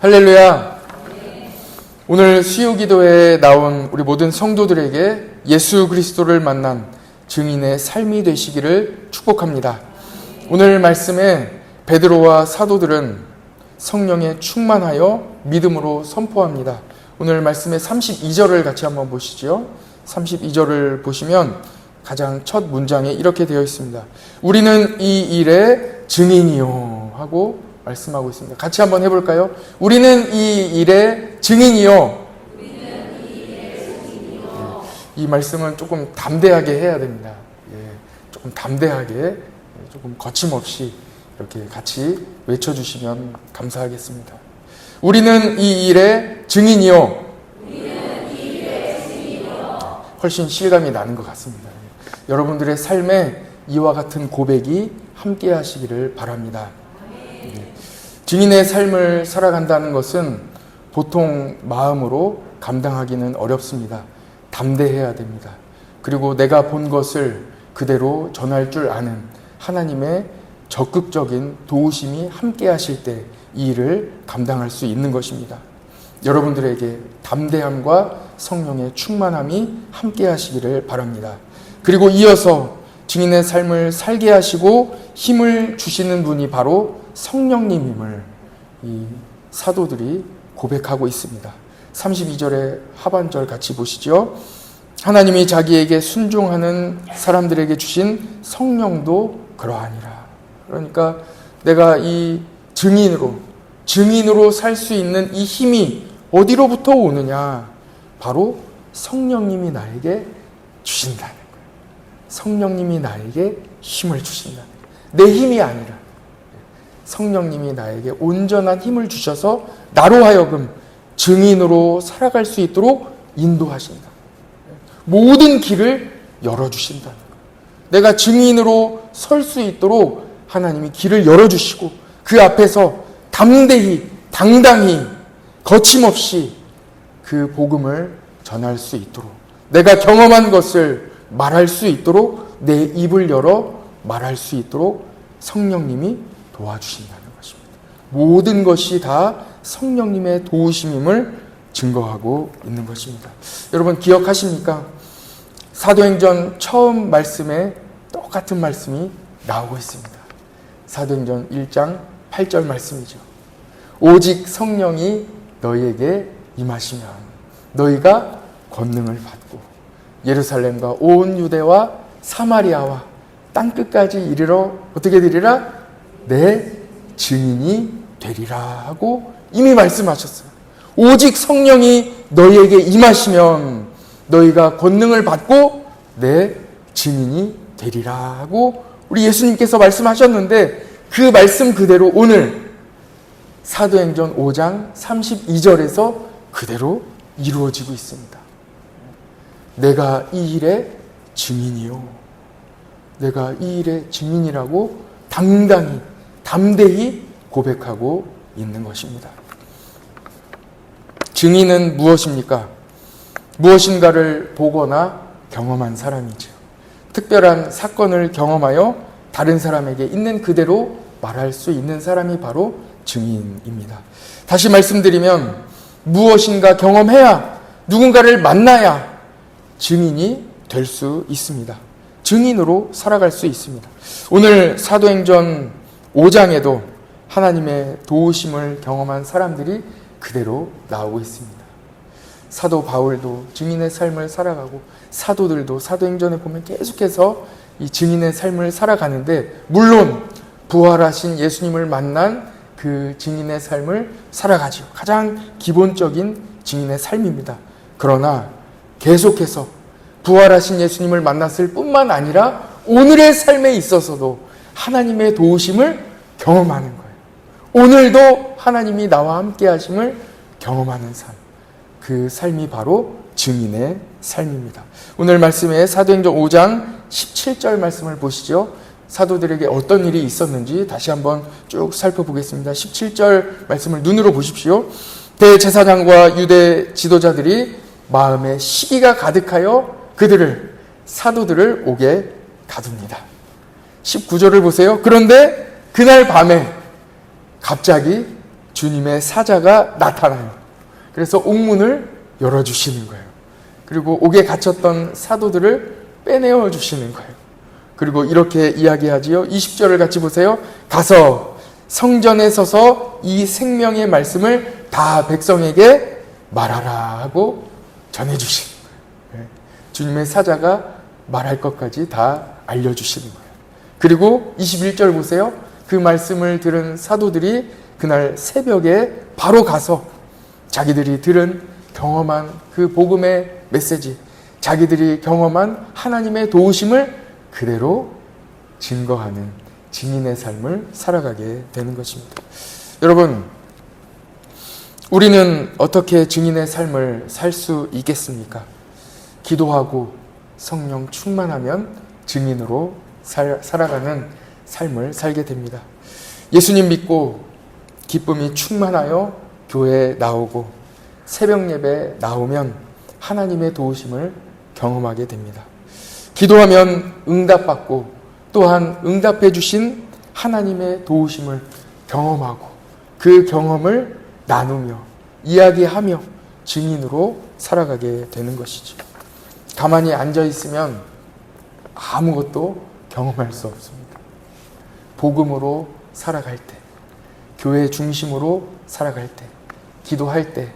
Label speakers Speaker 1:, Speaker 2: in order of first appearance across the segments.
Speaker 1: 할렐루야. 오늘 수요기도에 나온 우리 모든 성도들에게 예수 그리스도를 만난 증인의 삶이 되시기를 축복합니다. 오늘 말씀에 베드로와 사도들은 성령에 충만하여 믿음으로 선포합니다. 오늘 말씀의 32절을 같이 한번 보시죠. 32절을 보시면 가장 첫 문장에 이렇게 되어 있습니다. 우리는 이 일의 증인이요 하고 말씀하고 있습니다. 같이 한번 해볼까요? 우리는 이 일의 증인이요. 이 말씀은 조금 담대하게 해야 됩니다. 조금 담대하게, 조금 거침없이 이렇게 같이 외쳐주시면 감사하겠습니다. 우리는 이 일의 증인이요. 훨씬 실감이 나는 것 같습니다. 여러분들의 삶에 이와 같은 고백이 함께 하시기를 바랍니다. 증인의 삶을 살아간다는 것은 보통 마음으로 감당하기는 어렵습니다. 담대해야 됩니다. 그리고 내가 본 것을 그대로 전할 줄 아는 하나님의 적극적인 도우심이 함께 하실 때 이 일을 감당할 수 있는 것입니다. 여러분들에게 담대함과 성령의 충만함이 함께 하시기를 바랍니다. 그리고 이어서 증인의 삶을 살게 하시고 힘을 주시는 분이 바로 성령님임을 이 사도들이 고백하고 있습니다. 32절의 하반절 같이 보시죠. 하나님이 자기에게 순종하는 사람들에게 주신 성령도 그러하니라. 그러니까 내가 이 증인으로 살 수 있는 이 힘이 어디로부터 오느냐? 바로 성령님이 나에게 주신다는 거예요. 성령님이 나에게 힘을 주신다는 거예요. 내 힘이 아니라 성령님이 나에게 온전한 힘을 주셔서 나로 하여금 증인으로 살아갈 수 있도록 인도하신다. 모든 길을 열어주신다는 거예요. 내가 증인으로 설 수 있도록 하나님이 길을 열어주시고 그 앞에서 담대히, 당당히, 거침없이 그 복음을 전할 수 있도록 내가 경험한 것을 말할 수 있도록 내 입을 열어 말할 수 있도록 성령님이 도와주신다는 것입니다. 모든 것이 다 성령님의 도우심임을 증거하고 있는 것입니다. 여러분 기억하십니까? 사도행전 처음 말씀에 똑같은 말씀이 나오고 있습니다. 사도행전 1장 8절 말씀이죠. 오직 성령이 너희에게 임하시면 너희가 권능을 받고 예루살렘과 온 유대와 사마리아와 땅끝까지 이르러 어떻게 되리라? 내 증인이 되리라 하고 이미 말씀하셨어요. 오직 성령이 너희에게 임하시면 너희가 권능을 받고 내 증인이 되리라 하고 우리 예수님께서 말씀하셨는데 그 말씀 그대로 오늘 사도행전 5장 32절에서 그대로 이루어지고 있습니다. 내가 이 일의 증인이요. 내가 이 일의 증인이라고 당당히, 담대히 고백하고 있는 것입니다. 증인은 무엇입니까? 무엇인가를 보거나 경험한 사람이죠. 특별한 사건을 경험하여 다른 사람에게 있는 그대로 말할 수 있는 사람이 바로 증인입니다. 다시 말씀드리면 무엇인가 경험해야 누군가를 만나야 증인이 될 수 있습니다. 증인으로 살아갈 수 있습니다. 오늘 사도행전 5장에도 하나님의 도우심을 경험한 사람들이 그대로 나오고 있습니다. 사도 바울도 증인의 삶을 살아가고 사도들도 사도행전에 보면 계속해서 이 증인의 삶을 살아가는데 물론 부활하신 예수님을 만난 그 증인의 삶을 살아가죠. 가장 기본적인 증인의 삶입니다. 그러나 계속해서 부활하신 예수님을 만났을 뿐만 아니라 오늘의 삶에 있어서도 하나님의 도우심을 경험하는 거예요. 오늘도 하나님이 나와 함께 하심을 경험하는 삶. 그 삶이 바로 증인의 삶입니다. 오늘 말씀에 사도행전 5장 17절 말씀을 보시죠. 사도들에게 어떤 일이 있었는지 다시 한번 쭉 살펴보겠습니다. 17절 말씀을 눈으로 보십시오. 대제사장과 유대 지도자들이 마음에 시기가 가득하여 사도들을 옥에 가둡니다. 19절을 보세요. 그런데 그날 밤에 갑자기 주님의 사자가 나타나요. 그래서 옥문을 열어주시는 거예요. 그리고 옥에 갇혔던 사도들을 빼내어 주시는 거예요. 그리고 이렇게 이야기하지요. 20절을 같이 보세요. 가서 성전에 서서 이 생명의 말씀을 다 백성에게 말하라 하고 전해주시는 거예요. 주님의 사자가 말할 것까지 다 알려주시는 거예요. 그리고 21절 보세요. 그 말씀을 들은 사도들이 그날 새벽에 바로 가서 자기들이 들은 경험한 그 복음의 메시지, 자기들이 경험한 하나님의 도우심을 그대로 증거하는 증인의 삶을 살아가게 되는 것입니다. 여러분, 우리는 어떻게 증인의 삶을 살 수 있겠습니까? 기도하고 성령 충만하면 증인으로 살아가는 삶을 살게 됩니다. 예수님 믿고 기쁨이 충만하여 교회에 나오고 새벽 예배에 나오면 하나님의 도우심을 경험하게 됩니다. 기도하면 응답받고 또한 응답해 주신 하나님의 도우심을 경험하고 그 경험을 나누며 이야기하며 증인으로 살아가게 되는 것이죠. 가만히 앉아 있으면 아무것도 경험할 수 없습니다. 복음으로 살아갈 때, 교회 중심으로 살아갈 때, 기도할 때,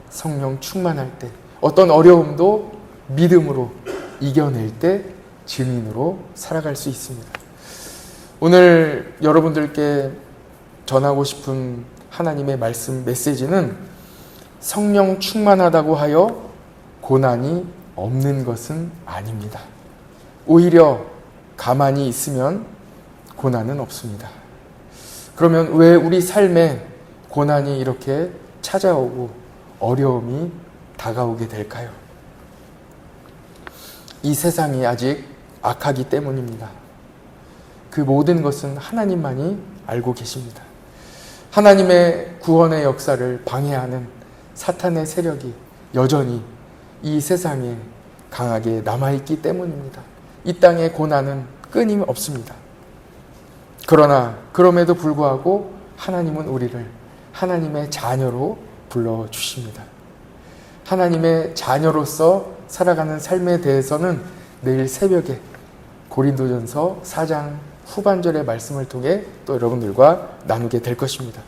Speaker 1: 성령 충만할 때, 어떤 어려움도 믿음으로 이겨낼 때 증인으로 살아갈 수 있습니다. 오늘 여러분들께 전하고 싶은 하나님의 말씀 메시지는 성령 충만하다고 하여 고난이 없는 것은 아닙니다. 오히려 가만히 있으면 고난은 없습니다. 그러면 왜 우리 삶에 고난이 이렇게 찾아오고 어려움이 다가오게 될까요? 이 세상이 아직 악하기 때문입니다. 그 모든 것은 하나님만이 알고 계십니다. 하나님의 구원의 역사를 방해하는 사탄의 세력이 여전히 이 세상에 강하게 남아있기 때문입니다. 이 땅의 고난은 끊임없습니다. 그러나 그럼에도 불구하고 하나님은 우리를 하나님의 자녀로 불러주십니다. 하나님의 자녀로서 살아가는 삶에 대해서는 내일 새벽에 고린도전서 4장 후반절의 말씀을 통해 또 여러분들과 나누게 될 것입니다.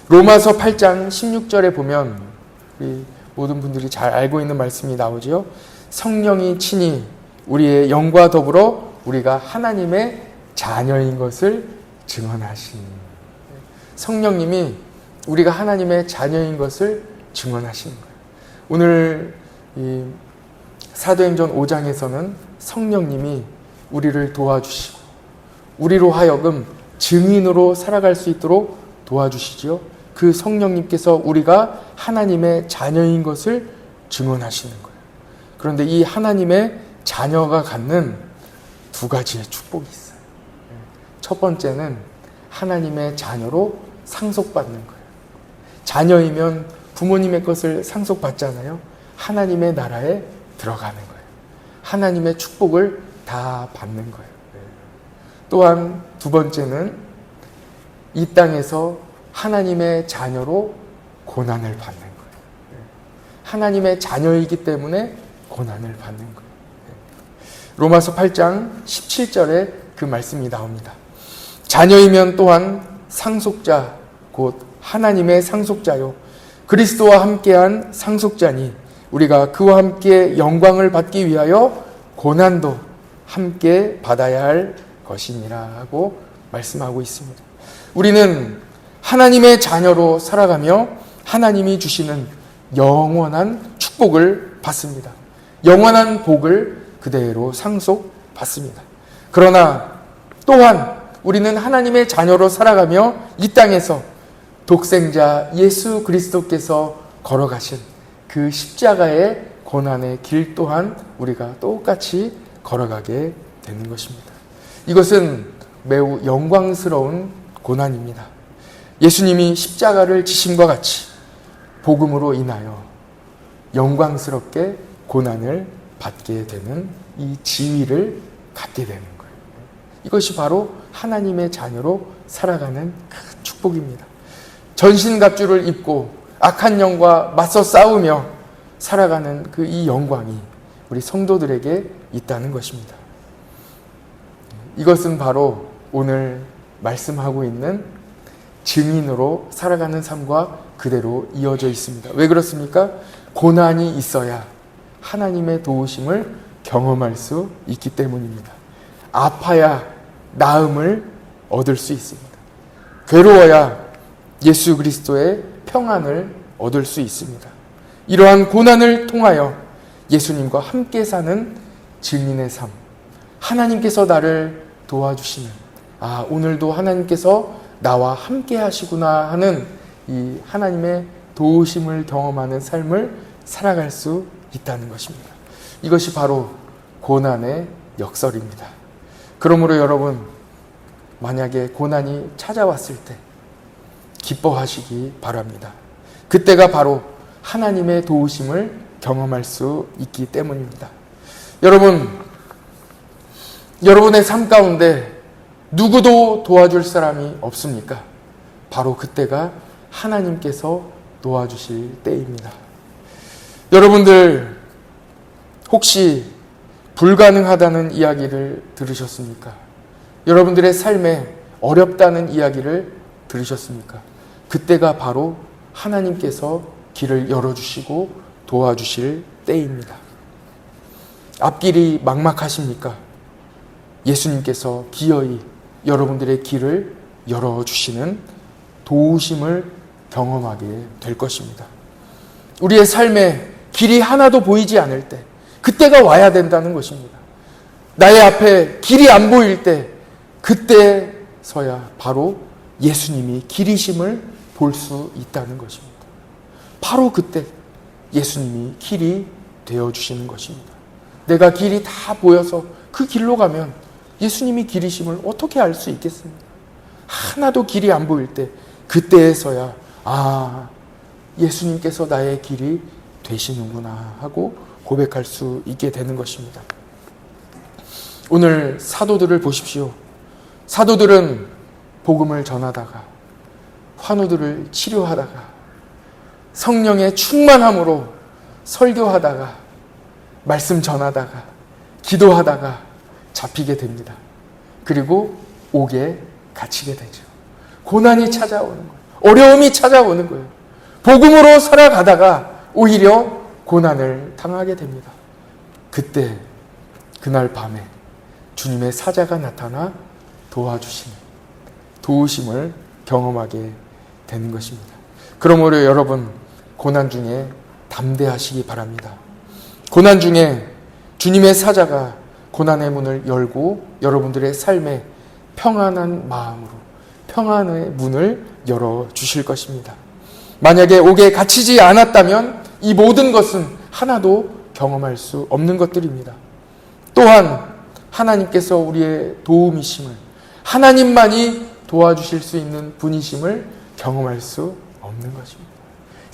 Speaker 1: 로마서 8장 16절에 보면 우리 모든 분들이 잘 알고 있는 말씀이 나오지요. 성령이 친히 우리의 영과 더불어 우리가 하나님의 자녀인 것을 증언하시니. 성령님이 우리가 하나님의 자녀인 것을 증언하시는 거예요. 오늘 이 사도행전 5장에서는 성령님이 우리를 도와주시고 우리로 하여금 증인으로 살아갈 수 있도록 도와주시지요. 그 성령님께서 우리가 하나님의 자녀인 것을 증언하시는 거예요. 그런데 이 하나님의 자녀가 갖는 두 가지의 축복이 있어요. 첫 번째는 하나님의 자녀로 상속받는 거예요. 자녀이면 부모님의 것을 상속받잖아요. 하나님의 나라에 들어가는 거예요. 하나님의 축복을 다 받는 거예요. 또한 두 번째는 이 땅에서 하나님의 자녀로 고난을 받는 거예요. 하나님의 자녀이기 때문에 고난을 받는 거예요. 로마서 8장 17절에 그 말씀이 나옵니다. 자녀이면 또한 상속자 곧 하나님의 상속자요 그리스도와 함께한 상속자니 우리가 그와 함께 영광을 받기 위하여 고난도 함께 받아야 할 것이니라 하고 말씀하고 있습니다. 우리는 하나님의 자녀로 살아가며 하나님이 주시는 영원한 축복을 받습니다. 영원한 복을 그대로 상속받습니다. 그러나 또한 우리는 하나님의 자녀로 살아가며 이 땅에서 독생자 예수 그리스도께서 걸어가신 그 십자가의 고난의 길 또한 우리가 똑같이 걸어가게 되는 것입니다. 이것은 매우 영광스러운 고난입니다. 예수님이 십자가를 지심과 같이 복음으로 인하여 영광스럽게 고난을 받게 되는 이 지위를 갖게 되는 거예요. 이것이 바로 하나님의 자녀로 살아가는 큰 축복입니다. 전신갑주를 입고 악한 영과 맞서 싸우며 살아가는 그 이 영광이 우리 성도들에게 있다는 것입니다. 이것은 바로 오늘 말씀하고 있는 증인으로 살아가는 삶과 그대로 이어져 있습니다. 왜 그렇습니까? 고난이 있어야 하나님의 도우심을 경험할 수 있기 때문입니다. 아파야 나음을 얻을 수 있습니다. 괴로워야 예수 그리스도의 평안을 얻을 수 있습니다. 이러한 고난을 통하여 예수님과 함께 사는 증인의 삶, 하나님께서 나를 도와주시는, 오늘도 하나님께서 나와 함께 하시구나 하는 이 하나님의 도우심을 경험하는 삶을 살아갈 수 있다는 것입니다. 이것이 바로 고난의 역설입니다. 그러므로 여러분, 만약에 고난이 찾아왔을 때 기뻐하시기 바랍니다. 그때가 바로 하나님의 도우심을 경험할 수 있기 때문입니다. 여러분, 여러분의 삶 가운데 누구도 도와줄 사람이 없습니까? 바로 그때가 하나님께서 도와주실 때입니다. 여러분들 혹시 불가능하다는 이야기를 들으셨습니까? 여러분들의 삶에 어렵다는 이야기를 들으셨습니까? 그때가 바로 하나님께서 길을 열어주시고 도와주실 때입니다. 앞길이 막막하십니까? 예수님께서 기어이 여러분들의 길을 열어주시는 도우심을 경험하게 될 것입니다. 우리의 삶에 길이 하나도 보이지 않을 때 그때가 와야 된다는 것입니다. 나의 앞에 길이 안 보일 때 그때서야 바로 예수님이 길이심을 볼 수 있다는 것입니다. 바로 그때 예수님이 길이 되어주시는 것입니다. 내가 길이 다 보여서 그 길로 가면 예수님이 길이심을 어떻게 알 수 있겠습니까? 하나도 길이 안 보일 때 그때에서야 예수님께서 나의 길이 되시는구나 하고 고백할 수 있게 되는 것입니다. 오늘 사도들을 보십시오. 사도들은 복음을 전하다가 환우들을 치료하다가 성령의 충만함으로 설교하다가 말씀 전하다가 기도하다가 잡히게 됩니다. 그리고 옥에 갇히게 되죠. 고난이 찾아오는 거예요. 어려움이 찾아오는 거예요. 복음으로 살아가다가 오히려 고난을 당하게 됩니다. 그날 밤에 주님의 사자가 나타나 도와주시는 도우심을 경험하게 되는 것입니다. 그러므로 여러분, 고난 중에 담대하시기 바랍니다. 고난 중에 주님의 사자가 고난의 문을 열고 여러분들의 삶에 평안한 마음으로 평안의 문을 열어주실 것입니다. 만약에 옥에 갇히지 않았다면 이 모든 것은 하나도 경험할 수 없는 것들입니다. 또한 하나님께서 우리의 도움이심을, 하나님만이 도와주실 수 있는 분이심을 경험할 수 없는 것입니다.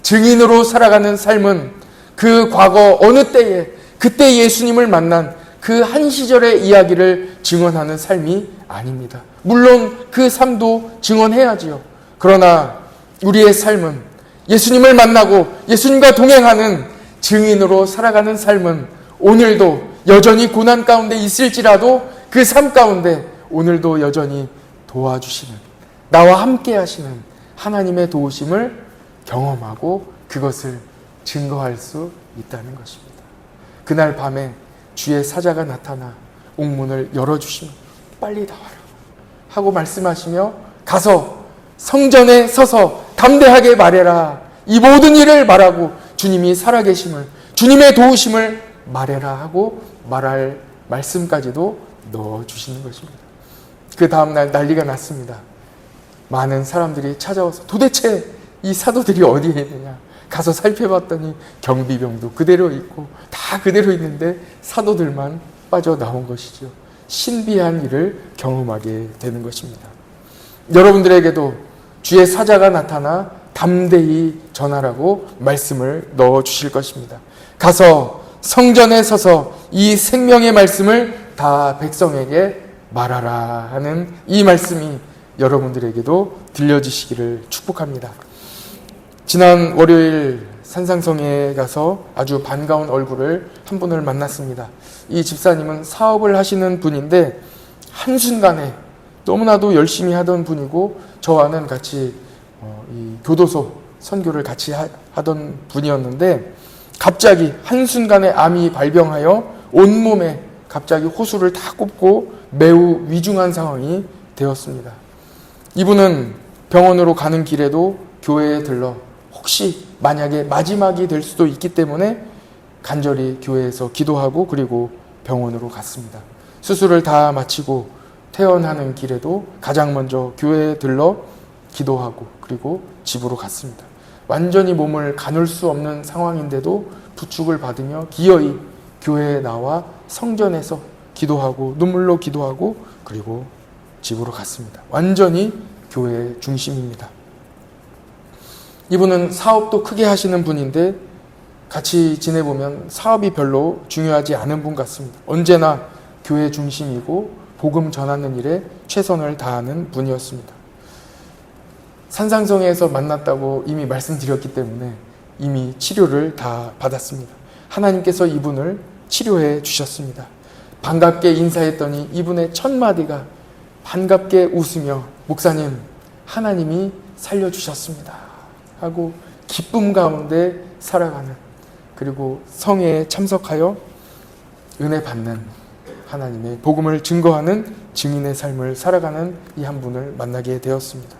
Speaker 1: 증인으로 살아가는 삶은 그 과거 어느 때에 그때 예수님을 만난 그 한 시절의 이야기를 증언하는 삶이 아닙니다. 물론 그 삶도 증언해야지요. 그러나 우리의 삶은 예수님을 만나고 예수님과 동행하는 증인으로 살아가는 삶은 오늘도 여전히 고난 가운데 있을지라도 그 삶 가운데 오늘도 여전히 도와주시는, 나와 함께 하시는 하나님의 도우심을 경험하고 그것을 증거할 수 있다는 것입니다. 그날 밤에 주의 사자가 나타나 옥문을 열어주시면 빨리 나와라 하고 말씀하시며 가서 성전에 서서 담대하게 말해라. 이 모든 일을 말하고 주님이 살아계심을, 주님의 도우심을 말해라 하고 말할 말씀까지도 넣어주시는 것입니다. 그 다음날 난리가 났습니다. 많은 사람들이 찾아와서 도대체 이 사도들이 어디에 있느냐 가서 살펴봤더니 경비병도 그대로 있고 다 그대로 있는데 사도들만 빠져나온 것이죠. 신비한 일을 경험하게 되는 것입니다. 여러분들에게도 주의 사자가 나타나 담대히 전하라고 말씀을 넣어주실 것입니다. 가서 성전에 서서 이 생명의 말씀을 다 백성에게 말하라 하는 이 말씀이 여러분들에게도 들려지시기를 축복합니다. 지난 월요일 산상성에 가서 아주 반가운 얼굴을 한 분을 만났습니다. 이 집사님은 사업을 하시는 분인데 한순간에 너무나도 열심히 하던 분이고 저와는 같이 이 교도소 선교를 같이 하던 분이었는데 갑자기 한순간에 암이 발병하여 온몸에 갑자기 호수를 다 꼽고 매우 위중한 상황이 되었습니다. 이분은 병원으로 가는 길에도 교회에 들러 혹시 만약에 마지막이 될 수도 있기 때문에 간절히 교회에서 기도하고 그리고 병원으로 갔습니다. 수술을 다 마치고 퇴원하는 길에도 가장 먼저 교회에 들러 기도하고 그리고 집으로 갔습니다. 완전히 몸을 가눌 수 없는 상황인데도 부축을 받으며 기어이 교회에 나와 성전에서 기도하고 눈물로 기도하고 그리고 집으로 갔습니다. 완전히 교회의 중심입니다. 이분은 사업도 크게 하시는 분인데 같이 지내보면 사업이 별로 중요하지 않은 분 같습니다. 언제나 교회 중심이고 복음 전하는 일에 최선을 다하는 분이었습니다. 산상성에서 만났다고 이미 말씀드렸기 때문에 이미 치료를 다 받았습니다. 하나님께서 이분을 치료해 주셨습니다. 반갑게 인사했더니 이분의 첫 마디가 반갑게 웃으며 목사님, 하나님이 살려주셨습니다 하고 기쁨 가운데 살아가는, 그리고 성회에 참석하여 은혜 받는, 하나님의 복음을 증거하는 증인의 삶을 살아가는 이 한 분을 만나게 되었습니다.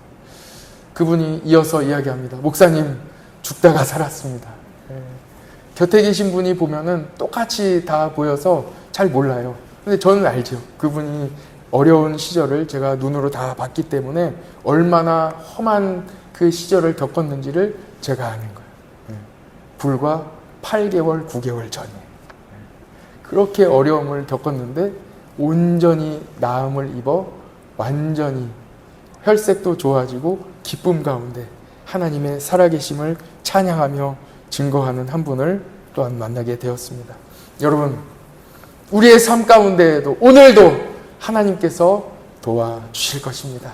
Speaker 1: 그분이 이어서 이야기합니다. 목사님, 죽다가 살았습니다. 곁에 계신 분이 보면은 똑같이 다 보여서 잘 몰라요. 근데 저는 알죠. 그분이 어려운 시절을 제가 눈으로 다 봤기 때문에 얼마나 험한 그 시절을 겪었는지를 제가 아는 거예요. 불과 8개월, 9개월 전에. 그렇게 어려움을 겪었는데 온전히 나음을 입어 완전히 혈색도 좋아지고 기쁨 가운데 하나님의 살아계심을 찬양하며 증거하는 한 분을 또한 만나게 되었습니다. 여러분, 우리의 삶 가운데에도 오늘도 하나님께서 도와주실 것입니다.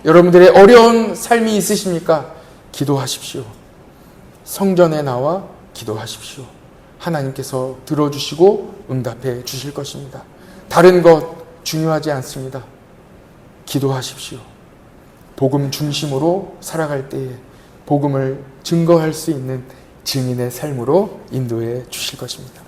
Speaker 1: 여러분들의 어려운 삶이 있으십니까? 기도하십시오. 성전에 나와 기도하십시오. 하나님께서 들어주시고 응답해 주실 것입니다. 다른 것 중요하지 않습니다. 기도하십시오. 복음 중심으로 살아갈 때에 복음을 증거할 수 있는 증인의 삶으로 인도해 주실 것입니다.